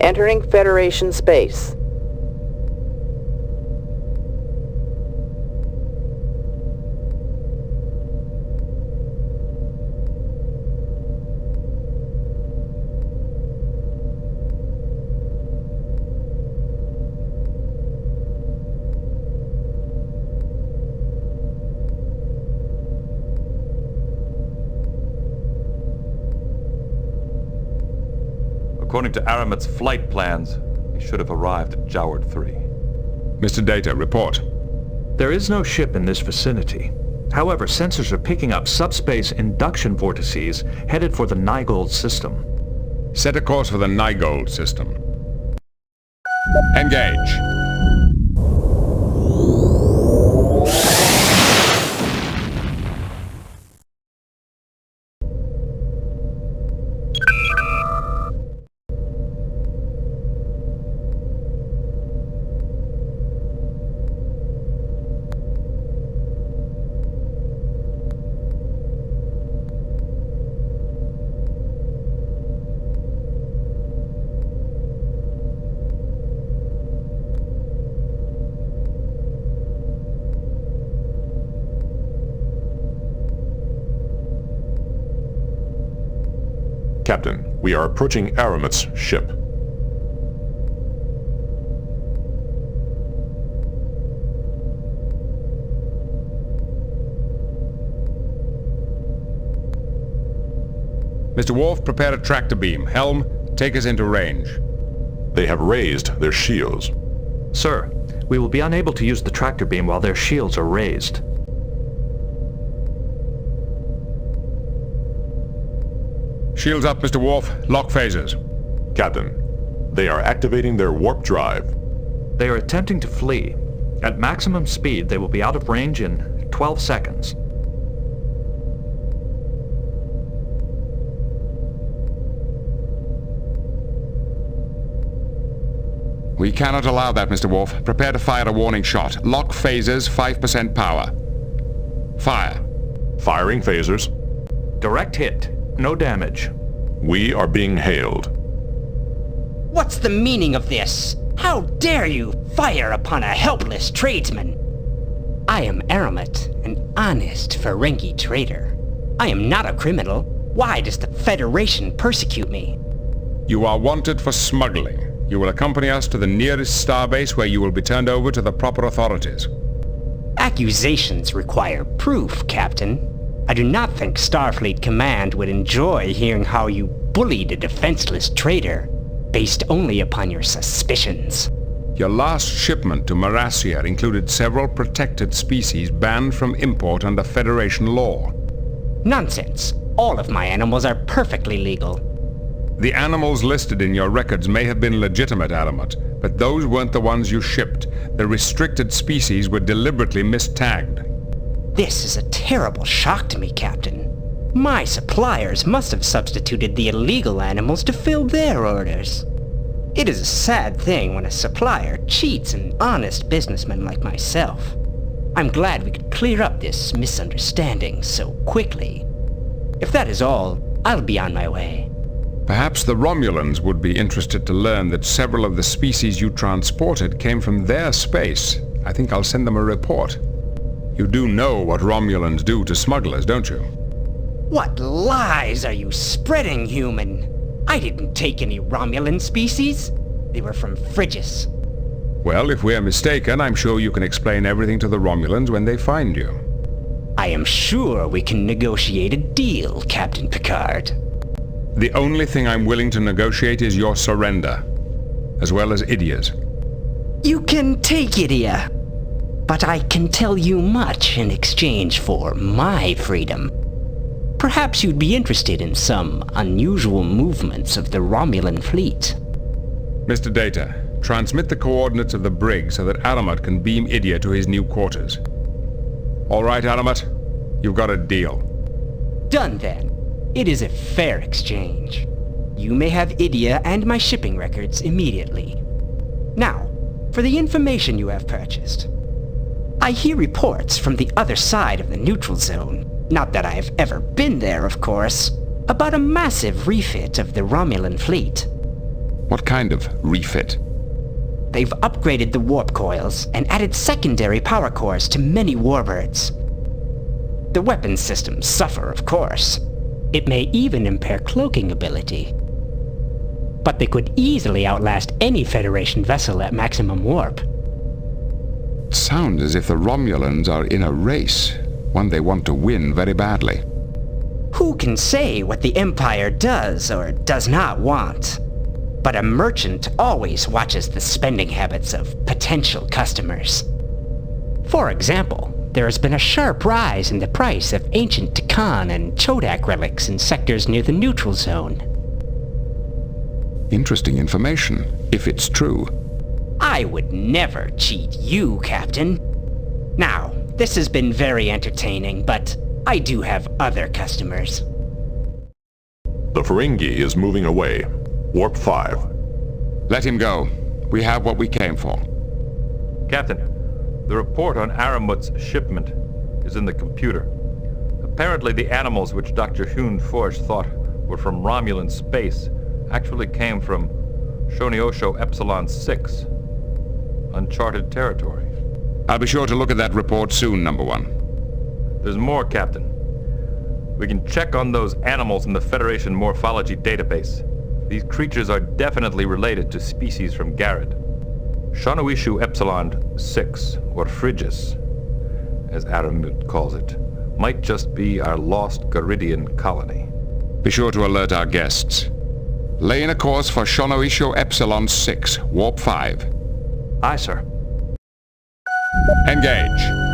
Entering Federation space. According to Aramit's flight plans, he should have arrived at Joward 3. Mr. Data, report. There is no ship in this vicinity. However, sensors are picking up subspace induction vortices headed for the Nygold system. Set a course for the Nygold system. Engage. Captain, we are approaching Aramit's ship. Mr. Worf, prepare a tractor beam. Helm, take us into range. They have raised their shields. Sir, we will be unable to use the tractor beam while their shields are raised. Shields up, Mr. Worf. Lock phasers. Captain, they are activating their warp drive. They are attempting to flee. At maximum speed, they will be out of range in 12 seconds. We cannot allow that, Mr. Worf. Prepare to fire a warning shot. Lock phasers, 5% power. Fire. Firing phasers. Direct hit. No damage. We are being hailed. What's the meaning of this? How dare you fire upon a helpless tradesman? I am Aramit, an honest Ferengi trader. I am not a criminal. Why does the Federation persecute me? You are wanted for smuggling. You will accompany us to the nearest starbase where you will be turned over to the proper authorities. Accusations require proof, Captain. I do not think Starfleet Command would enjoy hearing how you bullied a defenseless trader based only upon your suspicions. Your last shipment to Marassia included several protected species banned from import under Federation law. Nonsense. All of my animals are perfectly legal. The animals listed in your records may have been legitimate, Aramut, but those weren't the ones you shipped. The restricted species were deliberately mistagged. This is a terrible shock to me, Captain. My suppliers must have substituted the illegal animals to fill their orders. It is a sad thing when a supplier cheats an honest businessman like myself. I'm glad we could clear up this misunderstanding so quickly. If that is all, I'll be on my way. Perhaps the Romulans would be interested to learn that several of the species you transported came from their space. I think I'll send them a report. You do know what Romulans do to smugglers, don't you? What lies are you spreading, human? I didn't take any Romulan species. They were from Frigis. Well, if we're mistaken, I'm sure you can explain everything to the Romulans when they find you. I am sure we can negotiate a deal, Captain Picard. The only thing I'm willing to negotiate is your surrender, as well as Idia's. You can take Idia, but I can tell you much in exchange for my freedom. Perhaps you'd be interested in some unusual movements of the Romulan fleet. Mr. Data, transmit the coordinates of the brig so that Aramut can beam Idia to his new quarters. All right, Aramut, you've got a deal. Done then. It is a fair exchange. You may have Idia and my shipping records immediately. Now, for the information you have purchased. I hear reports from the other side of the neutral zone, not that I have ever been there, of course, about a massive refit of the Romulan fleet. What kind of refit? They've upgraded the warp coils and added secondary power cores to many warbirds. The weapon systems suffer, of course. It may even impair cloaking ability. But they could easily outlast any Federation vessel at maximum warp. It sounds as if the Romulans are in a race, one they want to win very badly. Who can say what the Empire does or does not want? But a merchant always watches the spending habits of potential customers. For example, there has been a sharp rise in the price of ancient Takan and Chodak relics in sectors near the neutral zone. Interesting information, if it's true. I would never cheat you, Captain. Now, this has been very entertaining, but I do have other customers. The Ferengi is moving away. Warp 5. Let him go. We have what we came for. Captain, the report on Aramut's shipment is in the computer. Apparently the animals which Dr. Hune Forge thought were from Romulan space actually came from Shoniosho Epsilon 6, uncharted territory. I'll be sure to look at that report soon, Number One. There's more, Captain. We can check on those animals in the Federation morphology database. These creatures are definitely related to species from Garrod. Shonoishu Epsilon 6, or Phrygus, as Aramut calls it, might just be our lost Garidian colony. Be sure to alert our guests. Lay in a course for Shonoisho Epsilon 6, Warp 5. Aye, sir. Engage.